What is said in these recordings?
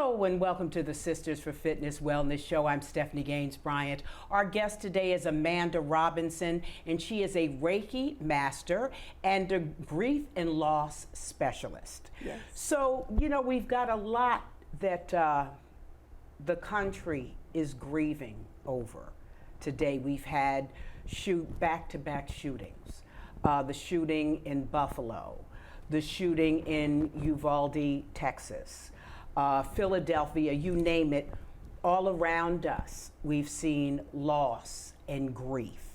Hello and welcome to the Sisters for Fitness Wellness Show. I'm Stephanie Gaines-Bryant. Our guest today is Amanda Robinson, and she is a Reiki Master and a grief and loss specialist. Yes. So, we've got a lot that the country is grieving over today. We've had back-to-back shootings. The shooting in Buffalo, the shooting in Uvalde, Texas, Philadelphia, you name it, all around us, we've seen loss and grief.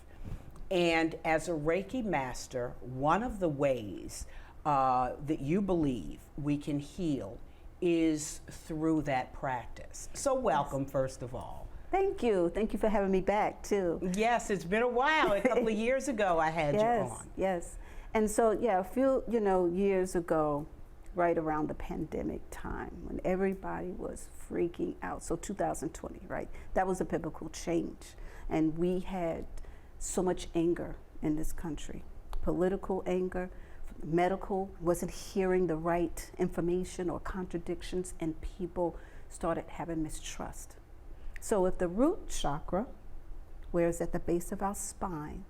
And as a Reiki master, one of the ways that you believe we can heal is through that practice. So welcome, first of all. Thank you. Thank you for having me back, too. Yes, it's been a while. A couple of years ago I had you on. Yes. And so, yeah, a few, years ago, right around the pandemic time, when everybody was freaking out. So 2020, right? That was a biblical change. And we had so much anger in this country. Political anger, medical, wasn't hearing the right information or contradictions, and people started having mistrust. So if the root chakra, where it's at the base of our spine,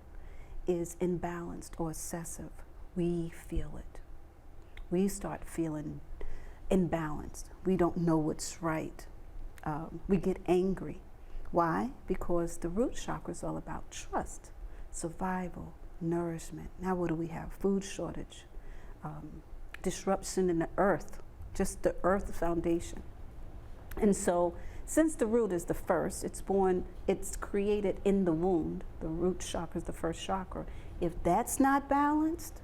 is imbalanced or excessive, we feel it. We start feeling imbalanced. We don't know what's right. We get angry. Why? Because the root chakra is all about trust, survival, nourishment. Now what do we have? Food shortage, disruption in the earth, just the earth foundation. And so since the root is the first, it's created in the womb. The root chakra is the first chakra. If that's not balanced,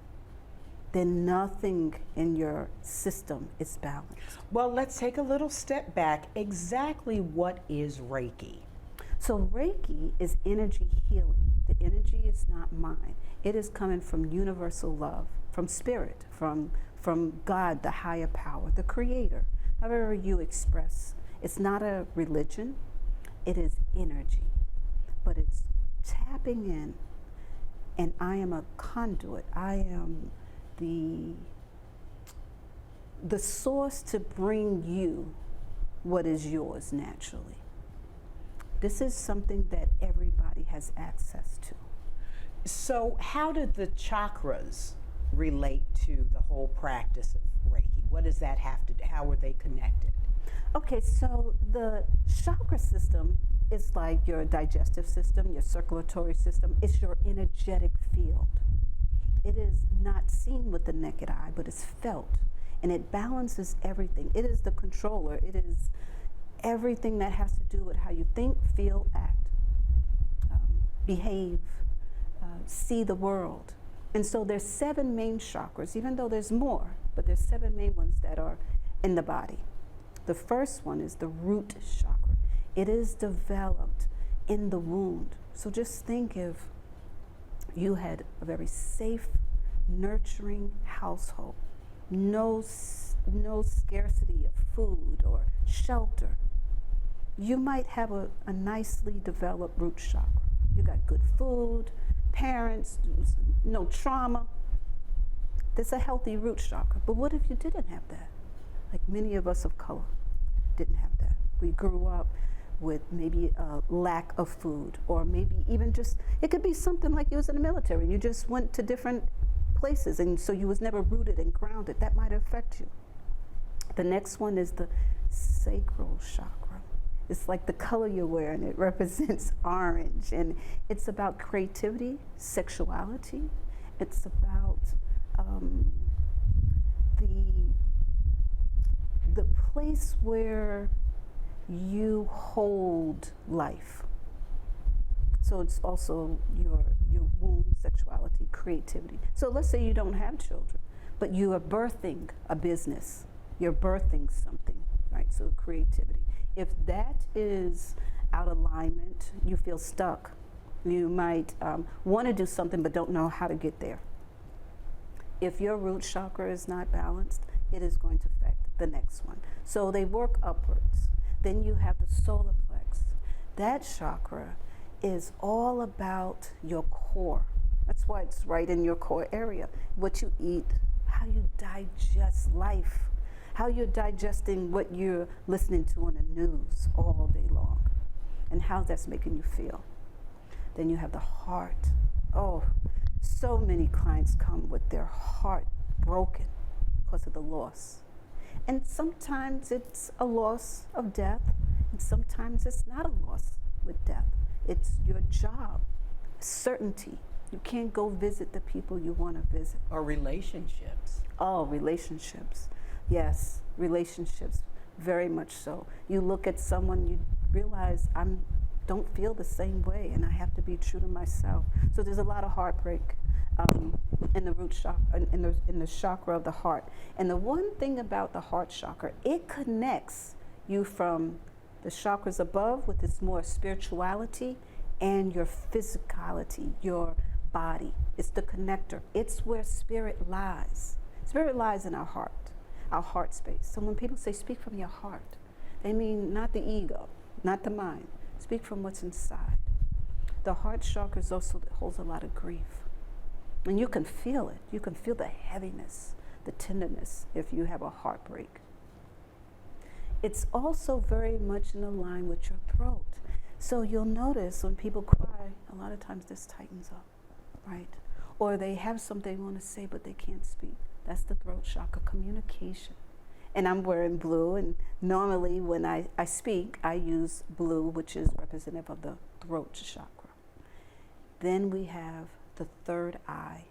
then nothing in your system is balanced. Well, let's take a little step back. Exactly what is Reiki? So Reiki is energy healing. The energy is not mine. It is coming from universal love, from spirit, from God, the higher power, the creator, however you express. It's not a religion, it is energy, but it's tapping in, and I am a conduit. I am the source to bring you what is yours naturally. This is something that everybody has access to. So how did the chakras relate to the whole practice of Reiki? What does that have to do? How are they connected? Okay, so the chakra system is like your digestive system, your circulatory system. It's your energetic field. It is not seen with the naked eye, but it's felt, and it balances everything. It is the controller. It is everything that has to do with how you think, feel, act, behave, see the world. And so there's 7 main chakras, even though there's more, but there's 7 main ones that are in the body. The first one is the root chakra. It is developed in the womb. So just think if you had a very safe, nurturing household, no scarcity of food or shelter, you might have a nicely developed root chakra. You got good food, parents, no trauma. There's a healthy root chakra. But what if you didn't have that? Like many of us of color didn't have that. We grew up with maybe a lack of food, or maybe even just, it could be something like you was in the military. You just went to different places, and so you was never rooted and grounded. That might affect you. The next one is the sacral chakra. It's like the color you're wearing. It represents orange, and it's about creativity, sexuality. It's about the place where you hold life. So it's also your womb, sexuality, creativity. So let's say you don't have children, but you are birthing a business. You're birthing something, right? So creativity. If that is out of alignment, you feel stuck. You might want to do something but don't know how to get there. If your root chakra is not balanced, it is going to affect the next one. So they work upwards. Then you have the solar plex. That chakra is all about your core. That's why it's right in your core area. What you eat, how you digest life, how you're digesting what you're listening to on the news all day long, and how that's making you feel. Then you have the heart. Oh, so many clients come with their heart broken because of the loss. And sometimes it's a loss of death, and sometimes it's not a loss with death. It's your job, certainty. You can't go visit the people you want to visit. Or relationships. Oh, relationships. Yes, relationships, very much so. You look at someone, you realize don't feel the same way, and I have to be true to myself. So there's a lot of heartbreak in the root chakra, in the chakra of the heart. And the one thing about the heart chakra, it connects you from the chakras above with its more spirituality and your physicality, your body. It's the connector. It's where spirit lies. Spirit lies in our heart space. So when people say speak from your heart, they mean not the ego, not the mind. Speak from what's inside. The heart chakra also holds a lot of grief. And you can feel it. You can feel the heaviness, the tenderness if you have a heartbreak. It's also very much in line with your throat. So you'll notice when people cry, a lot of times this tightens up, right? Or they have something they want to say, but they can't speak. That's the throat chakra, communication. And I'm wearing blue, and normally when I speak, I use blue, which is representative of the throat chakra. Then we have the third eye,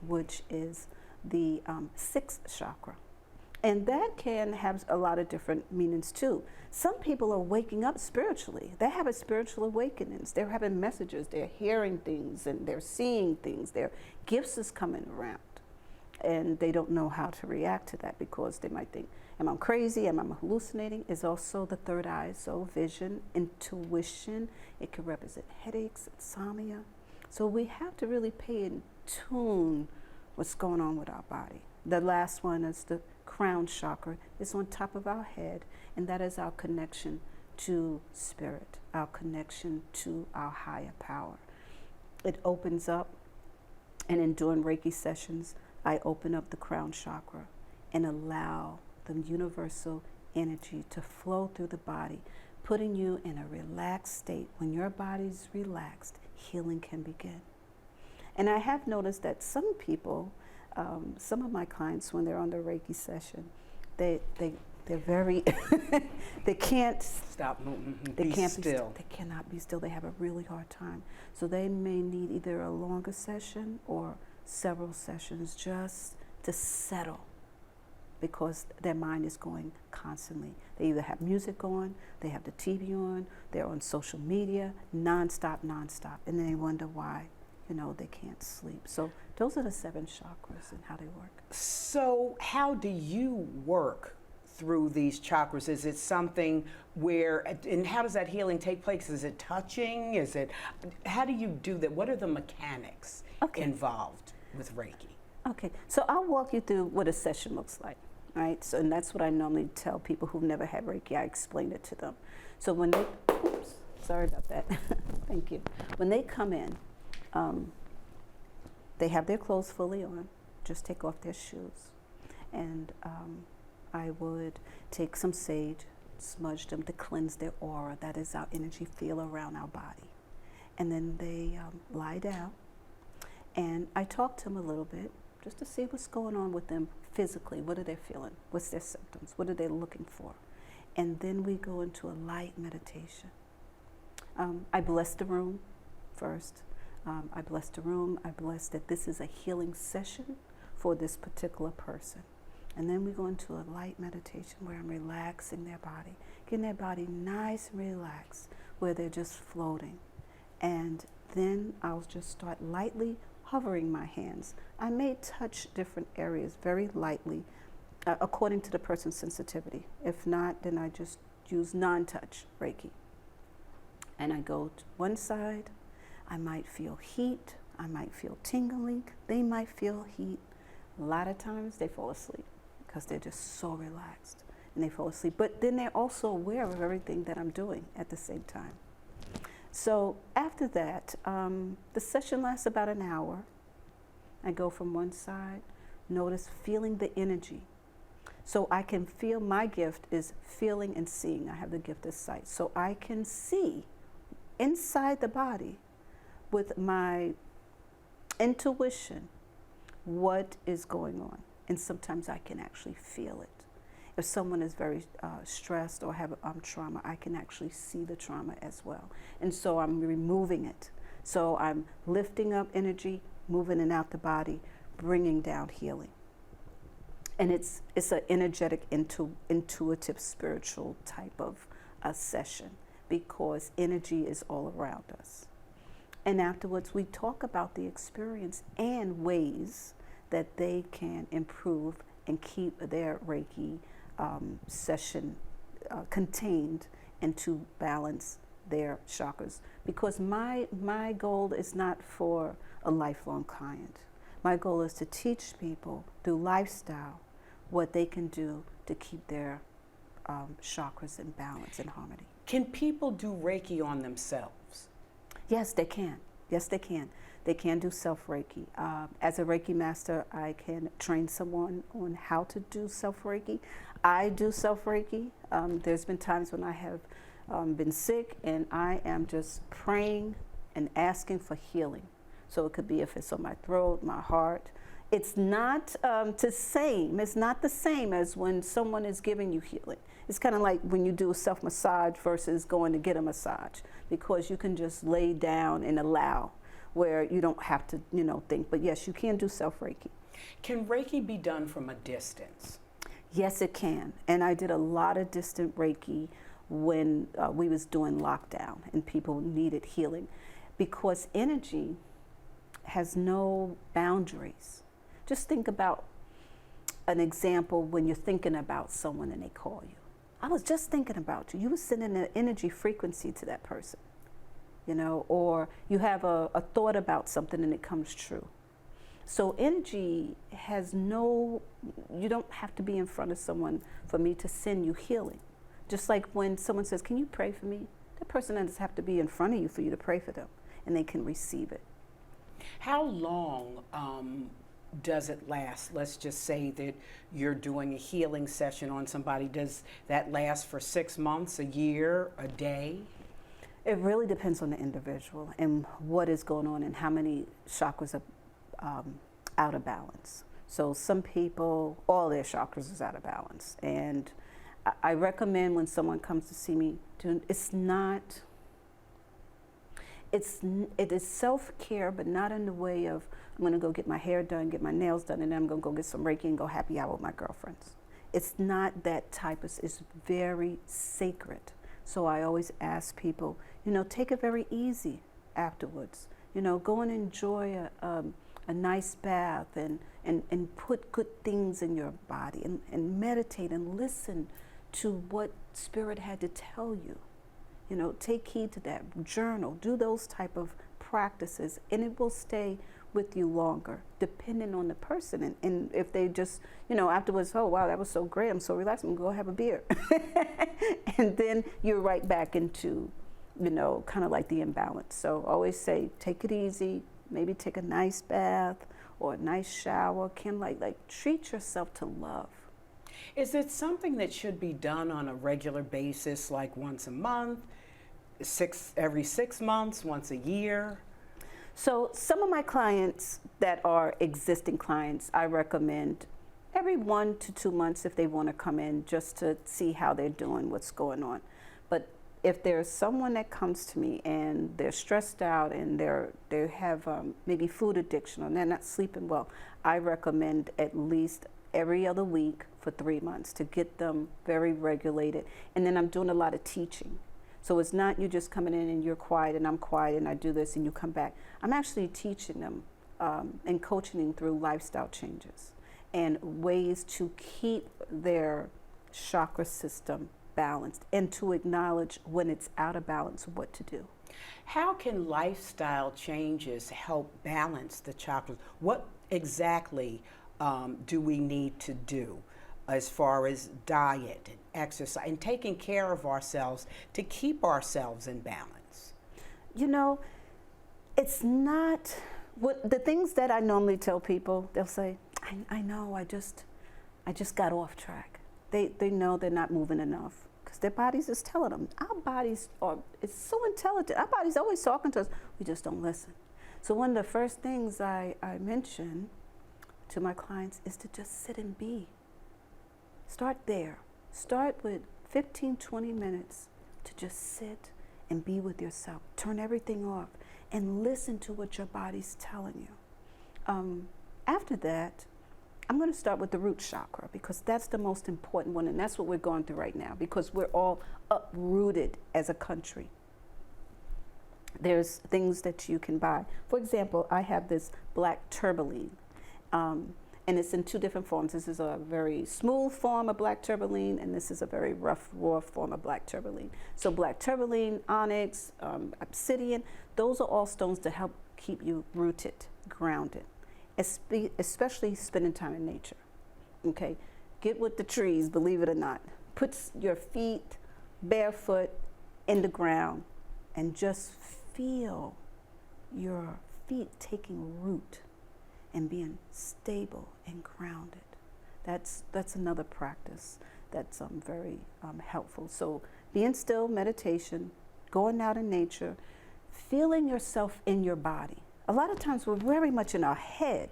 which is the sixth chakra. And that can have a lot of different meanings too. Some people are waking up spiritually. They have a spiritual awakenings. They're having messages, they're hearing things, and they're seeing things. Their gifts is coming around. And they don't know how to react to that because they might think, am I crazy? Am I hallucinating? Is also the third eye, so vision, intuition. It can represent headaches, insomnia. So we have to really pay in tune what's going on with our body. The last one is the crown chakra. It's on top of our head, and that is our connection to spirit, our connection to our higher power. It opens up, and in doing Reiki sessions, I open up the crown chakra and allow the universal energy to flow through the body, putting you in a relaxed state. When your body's relaxed, healing can begin. And I have noticed that some people, some of my clients, when they're on the Reiki session, they're very, they can't stop moving. They can't be still. They cannot be still. They have a really hard time. So they may need either a longer session or several sessions just to settle, because their mind is going constantly. They either have music on, they have the TV on, they're on social media, nonstop, and then they wonder why, they can't sleep. So those are the 7 chakras and how they work. So how do you work through these chakras? Is it something where, and how does that healing take place? Is it touching? How do you do that? What are the mechanics involved with Reiki? Okay, so I'll walk you through what a session looks like, right? So, and that's what I normally tell people who've never had Reiki. I explain it to them. So when they, sorry about that. Thank you. When they come in, they have their clothes fully on, just take off their shoes. And I would take some sage, smudge them to cleanse their aura. That is our energy field around our body. And then they lie down. And I talk to them a little bit just to see what's going on with them physically. What are they feeling? What's their symptoms? What are they looking for? And then we go into a light meditation. I bless the room first. I bless the room. I bless that this is a healing session for this particular person. And then we go into a light meditation where I'm relaxing their body, getting their body nice and relaxed, where they're just floating. And then I'll just start lightly hovering my hands. I may touch different areas very lightly according to the person's sensitivity. If not, then I just use non-touch Reiki. And I go to one side. I might feel heat. I might feel tingling. They might feel heat. A lot of times they fall asleep because they're just so relaxed and they fall asleep. But then they're also aware of everything that I'm doing at the same time. So after that, the session lasts about an hour. I go from one side, notice feeling the energy. So I can feel, my gift is feeling and seeing. I have the gift of sight. So I can see inside the body with my intuition what is going on. And sometimes I can actually feel it. If someone is very stressed or have trauma, I can actually see the trauma as well. And so I'm removing it. So I'm lifting up energy, moving it out the body, bringing down healing. And it's an energetic, intuitive, spiritual type of session, because energy is all around us. And afterwards, we talk about the experience and ways that they can improve and keep their Reiki session contained and to balance their chakras. Because my goal is not for a lifelong client. My goal is to teach people through lifestyle what they can do to keep their chakras in balance and harmony. Can people do Reiki on themselves? Yes, they can. Yes, they can. They can do self-Reiki. As a Reiki master, I can train someone on how to do self-Reiki. I do self-Reiki. There's been times when I have been sick and I am just praying and asking for healing. So it could be if it's on my throat, my heart. It's not it's not the same as when someone is giving you healing. It's kind of like when you do a self-massage versus going to get a massage, because you can just lay down and allow, where you don't have to, think. But yes, you can do self-Reiki. Can Reiki be done from a distance? Yes, it can. And I did a lot of distant Reiki when we was doing lockdown and people needed healing, because energy has no boundaries. Just think about an example when you're thinking about someone and they call you. I was just thinking about you. You were sending an energy frequency to that person, or you have a thought about something and it comes true. So energy has you don't have to be in front of someone for me to send you healing. Just like when someone says, can you pray for me? That person doesn't have to be in front of you for you to pray for them, and they can receive it. How long does it last? Let's just say that you're doing a healing session on somebody. Does that last for 6 months, a year, a day? It really depends on the individual and what is going on and how many chakras are out of balance. So some people, all their chakras is out of balance. And I recommend when someone comes to see me, it is self-care, but not in the way of, I'm going to go get my hair done, get my nails done, and then I'm going to go get some Reiki and go happy hour with my girlfriends. It's not that type of, it's very sacred. So I always ask people, take it very easy afterwards. Go and enjoy a nice bath and put good things in your body and meditate and listen to what Spirit had to tell you. Take heed to that, journal, do those type of practices, and it will stay with you longer, depending on the person. And if they just, afterwards, oh, wow, that was so great, I'm so relaxed, I'm gonna go have a beer. And then you're right back into, kind of like the imbalance. So always say, take it easy, maybe take a nice bath or a nice shower, like treat yourself to love. Is it something that should be done on a regular basis, like once a month, every 6 months, once a year? So some of my clients that are existing clients, I recommend every 1 to 2 months if they want to come in just to see how they're doing, what's going on. But if there's someone that comes to me and they're stressed out and they have maybe food addiction or they're not sleeping well, I recommend at least every other week for 3 months to get them very regulated. And then I'm doing a lot of teaching. So it's not you just coming in and you're quiet and I'm quiet and I do this and you come back. I'm actually teaching them and coaching them through lifestyle changes and ways to keep their chakra system balanced and to acknowledge when it's out of balance, what to do. How can lifestyle changes help balance the chakras? What exactly do we need to do as far as diet and exercise and taking care of ourselves to keep ourselves in balance? It's not what the things that I normally tell people. They'll say, I know, I just got off track. They know they're not moving enough because their bodies is telling them. Our bodies it's so intelligent. Our body's always talking to us. We just don't listen. So one of the first things I mention to my clients is to just sit and be. Start there. Start with 15, 20 minutes to just sit and be with yourself. Turn everything off and listen to what your body's telling you. After that, I'm going to start with the root chakra because that's the most important one, and that's what we're going through right now because we're all uprooted as a country. There's things that you can buy. For example, I have this black tourmaline, and it's in two different forms. This is a very smooth form of black tourmaline, and this is a very rough, raw form of black tourmaline. So black tourmaline, onyx, obsidian, those are all stones to help keep you rooted, grounded, especially spending time in nature. Okay, get with the trees, believe it or not. Put your feet barefoot in the ground and just feel your feet taking root and being stable and grounded. That's another practice that's very helpful. So being still, meditation, going out in nature, feeling yourself in your body. A lot of times we're very much in our head,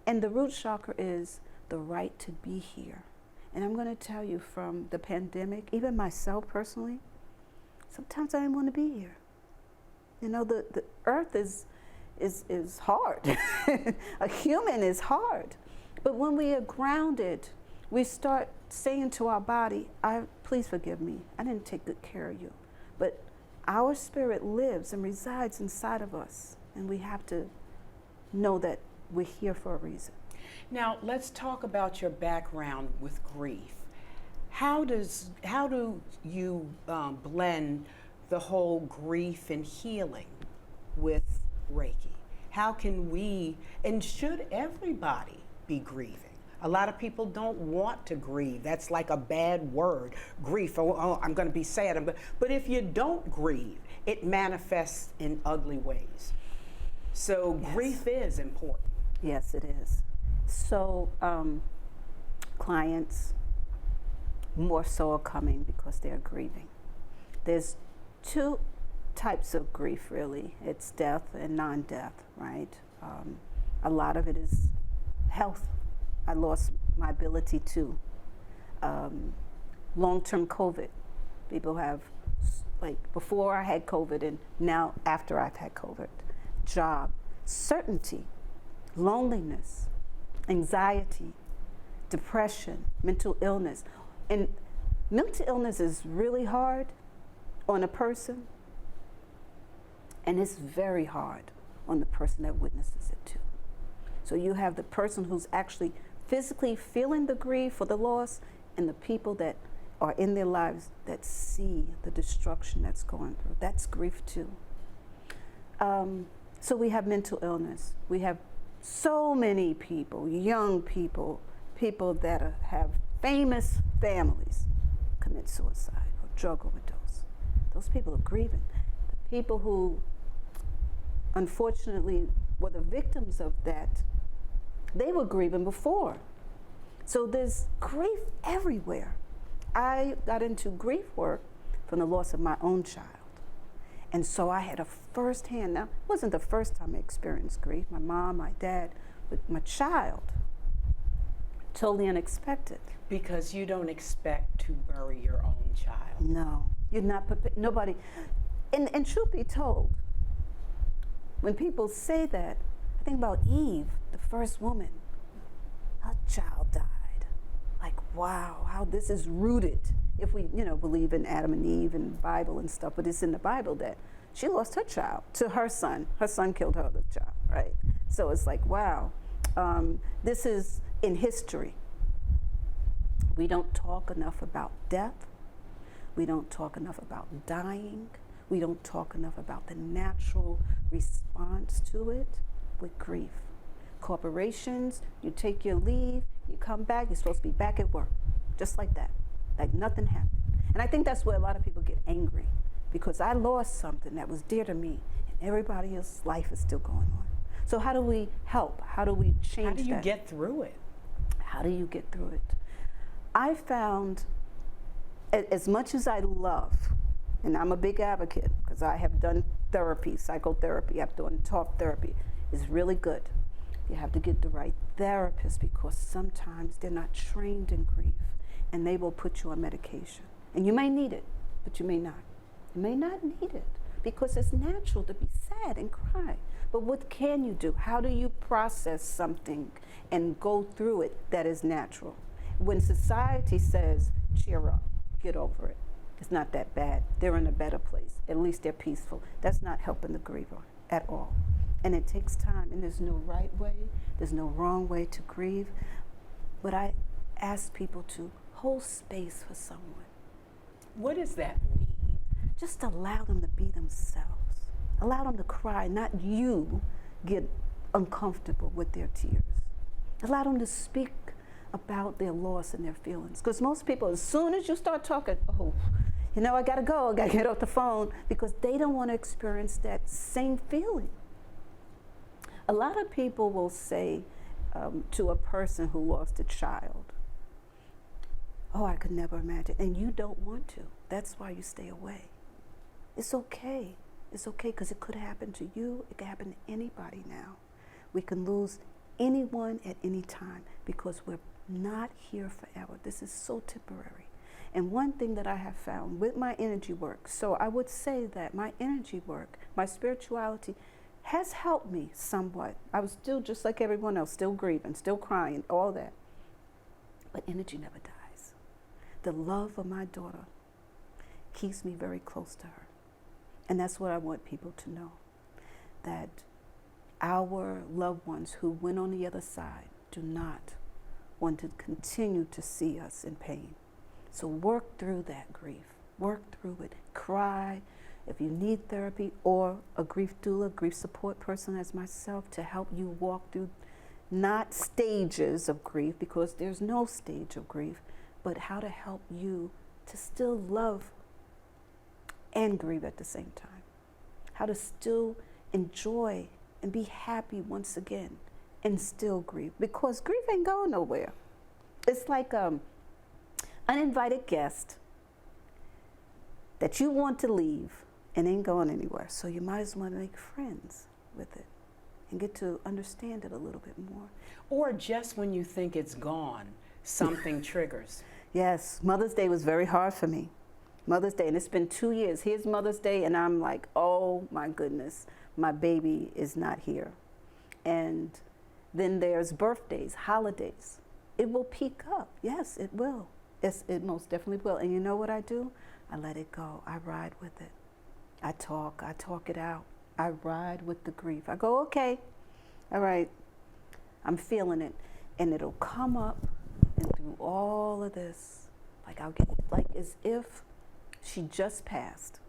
and the root chakra is the right to be here. And I'm going to tell you from the pandemic, even myself personally, sometimes I didn't want to be here. You know, the earth is hard. A human is hard. But when we are grounded, we start saying to our body, please forgive me, I didn't take good care of you. But our spirit lives and resides inside of us, and we have to know that we're here for a reason. Now, let's talk about your background with grief. How do you blend the whole grief and healing with Reiki? How can we, and should everybody be grieving? A lot of people don't want to grieve. That's like a bad word, grief. Oh, I'm going to be sad. But if you don't grieve, it manifests in ugly ways. So yes. Grief is important. Yes, it is. So clients more so are coming because they're grieving. There's two types of grief, really. It's death and non-death, right? A lot of it is health. I lost my ability to. Long-term COVID. People have, like, before I had COVID and now after I've had COVID. Job, certainty, loneliness, anxiety, depression, mental illness. And mental illness is really hard on a person, and it's very hard on the person that witnesses it too. So you have the person who's actually physically feeling the grief for the loss, and the people that are in their lives that see the destruction that's going through. That's grief too. So we have mental illness. We have so many people, young people, people that have famous families commit suicide or drug overdose. Those people are grieving. The people who unfortunately were the victims of that, they were grieving before. So there's grief everywhere. I got into grief work from the loss of my own child. And so I had a firsthand, now it wasn't the first time I experienced grief, my mom, my dad, but my child, totally unexpected. Because you don't expect to bury your own child. No, you're not prepared, nobody, and truth be told, when people say that, I think about Eve, the first woman, her child died. Like, wow, how this is rooted. If we, believe in Adam and Eve and the Bible and stuff, but it's in the Bible that she lost her child to her son. Her son killed her other child, right? So it's like, wow, this is in history. We don't talk enough about death. We don't talk enough about dying. We don't talk enough about the natural response to it with grief. Corporations, you take your leave, you come back, you're supposed to be back at work, just like that, like nothing happened. And I think that's where a lot of people get angry, because I lost something that was dear to me, and everybody else's life is still going on. So how do we help? How do we change that? How do you get through it? How do you get through it? I found, as much as I love, and I'm a big advocate because I have done therapy, psychotherapy, I've done talk therapy, is really good. You have to get the right therapist because sometimes they're not trained in grief and they will put you on medication. And you may need it, but you may not. You may not need it because it's natural to be sad and cry. But what can you do? How do you process something and go through it that is natural? When society says, cheer up, get over it, it's not that bad. They're in a better place. At least they're peaceful. That's not helping the griever at all. And it takes time, and there's no right way, there's no wrong way to grieve. But I ask people to hold space for someone. What does that mean? Just allow them to be themselves. Allow them to cry, not you get uncomfortable with their tears. Allow them to speak about their loss and their feelings. Because most people, as soon as you start talking, oh, you know, I gotta go, I gotta get off the phone, because they don't want to experience that same feeling. A lot of people will say to a person who lost a child, oh, I could never imagine, and you don't want to. That's why you stay away. It's okay. It's okay because it could happen to you. It could happen to anybody now. We can lose anyone at any time because we're not here forever. This is so temporary. And one thing that I have found with my energy work, so I would say that my energy work, my spirituality, has helped me somewhat. I was still just like everyone else, still grieving, still crying, all that. But energy never dies. The love of my daughter keeps me very close to her. And that's what I want people to know, that our loved ones who went on the other side do not want to continue to see us in pain. So work through that grief, work through it, cry. If you need therapy or a grief doula, grief support person as myself to help you walk through not stages of grief, because there's no stage of grief, but how to help you to still love and grieve at the same time. How to still enjoy and be happy once again and still grieve, because grief ain't going nowhere. It's like uninvited guest that you want to leave and ain't going anywhere. So you might as well make friends with it and get to understand it a little bit more. Or just when you think it's gone, something triggers. Yes, Mother's Day was very hard for me. Mother's Day, and it's been 2 years. Here's Mother's Day, and I'm like, oh my goodness, my baby is not here. And then there's birthdays, holidays. It will peak up. Yes, it will. It most definitely will. And you know what I do? I let it go. I ride with it. I talk it out. I ride with the grief. I go, okay, all right, I'm feeling it. And it'll come up, and through all of this, like I'll get, like as if she just passed.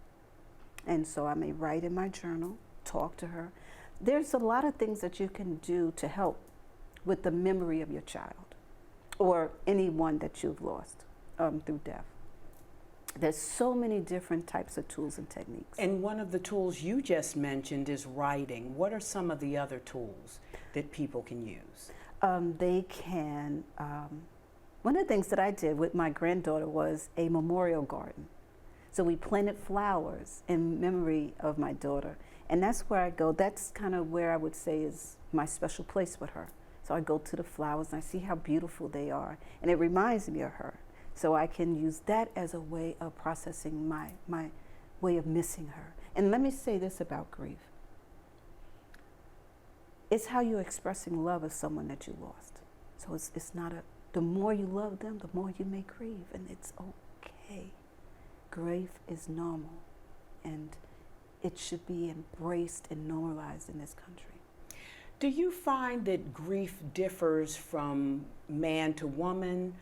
And so I may write in my journal, talk to her. There's a lot of things that you can do to help with the memory of your child or anyone that you've lost through death. There's so many different types of tools and techniques. And one of the tools you just mentioned is writing. What are some of the other tools that people can use? They can, one of the things that I did with my granddaughter was a memorial garden. So we planted flowers in memory of my daughter. And that's where I go. That's kind of where I would say is my special place with her. So I go to the flowers and I see how beautiful they are. And it reminds me of her. So I can use that as a way of processing my way of missing her. And let me say this about grief. It's how you're expressing love of someone that you lost. So it's not the more you love them, the more you may grieve. And it's okay. Grief is normal. And it should be embraced and normalized in this country. Do you find that grief differs from man to woman,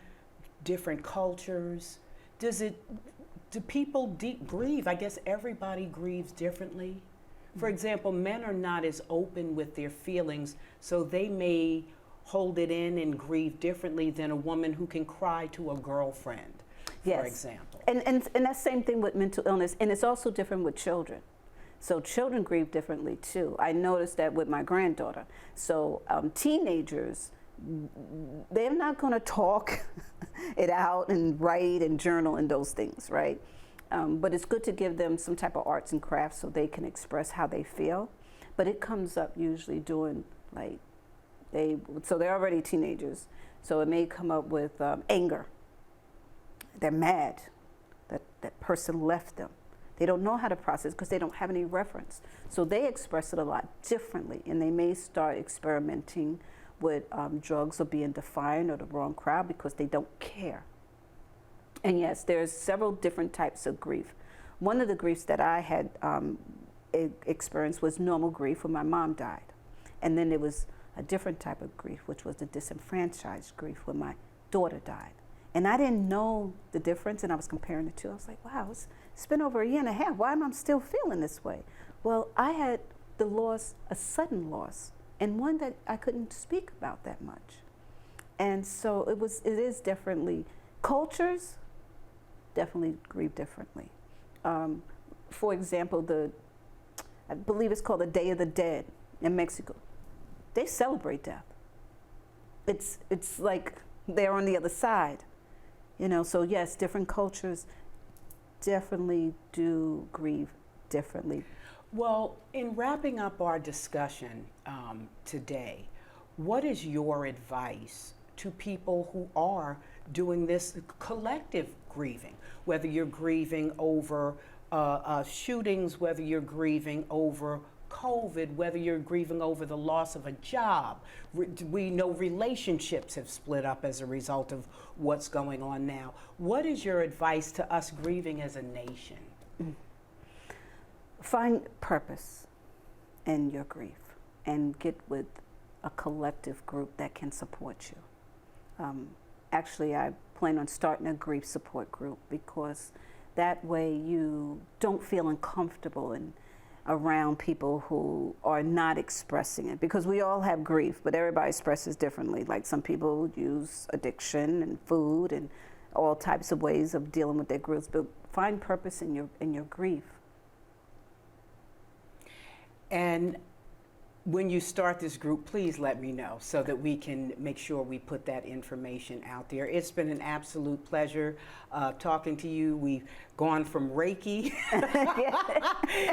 different cultures? Do people grieve? I guess everybody grieves differently. For example, men are not as open with their feelings, so they may hold it in and grieve differently than a woman who can cry to a girlfriend, for example. And that same thing with mental illness, and it's also different with children. So children grieve differently too. I noticed that with my granddaughter. So teenagers they're not going to talk it out and write and journal and those things, right? But it's good to give them some type of arts and crafts so they can express how they feel. But it comes up usually during, like, so they're already teenagers, so it may come up with anger. They're mad that that person left them. They don't know how to process because they don't have any reference. So they express it a lot differently, and they may start experimenting with drugs or being defiant or the wrong crowd because they don't care. And yes, there's several different types of grief. One of the griefs that I had experienced was normal grief when my mom died. And then there was a different type of grief, which was the disenfranchised grief when my daughter died. And I didn't know the difference, and I was comparing the two. I was like, wow, it's been over a year and a half. Why am I still feeling this way? Well, I had the loss, a sudden loss, and one that I couldn't speak about that much. And so it is differently. Cultures definitely grieve differently. For example, I believe it's called the Day of the Dead in Mexico. They celebrate death. It's like they're on the other side. You know, so yes, different cultures definitely do grieve differently. Well, in wrapping up our discussion today, what is your advice to people who are doing this collective grieving, whether you're grieving over shootings, whether you're grieving over COVID, whether you're grieving over the loss of a job? We know relationships have split up as a result of what's going on now. What is your advice to us grieving as a nation? Find purpose in your grief and get with a collective group that can support you. Actually, I plan on starting a grief support group because that way you don't feel uncomfortable around people who are not expressing it, because we all have grief, but everybody expresses differently. Like some people use addiction and food and all types of ways of dealing with their griefs, but find purpose in your grief. And when you start this group, please let me know so that we can make sure we put that information out there. It's been an absolute pleasure talking to you. We've gone from Reiki,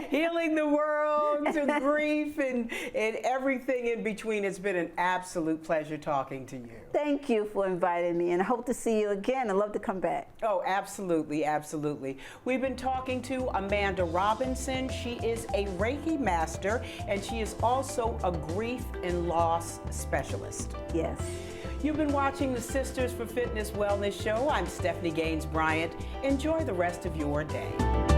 healing the world, to grief and everything in between. It's been an absolute pleasure talking to you. Thank you for inviting me, and I hope to see you again. I'd love to come back. Oh, absolutely, absolutely. We've been talking to Amanda Robinson. She is a Reiki master, and she is also a grief and loss specialist. Yes. You've been watching the Sisters for Fitness Wellness Show. I'm Stephanie Gaines-Bryant. Enjoy the rest of your day.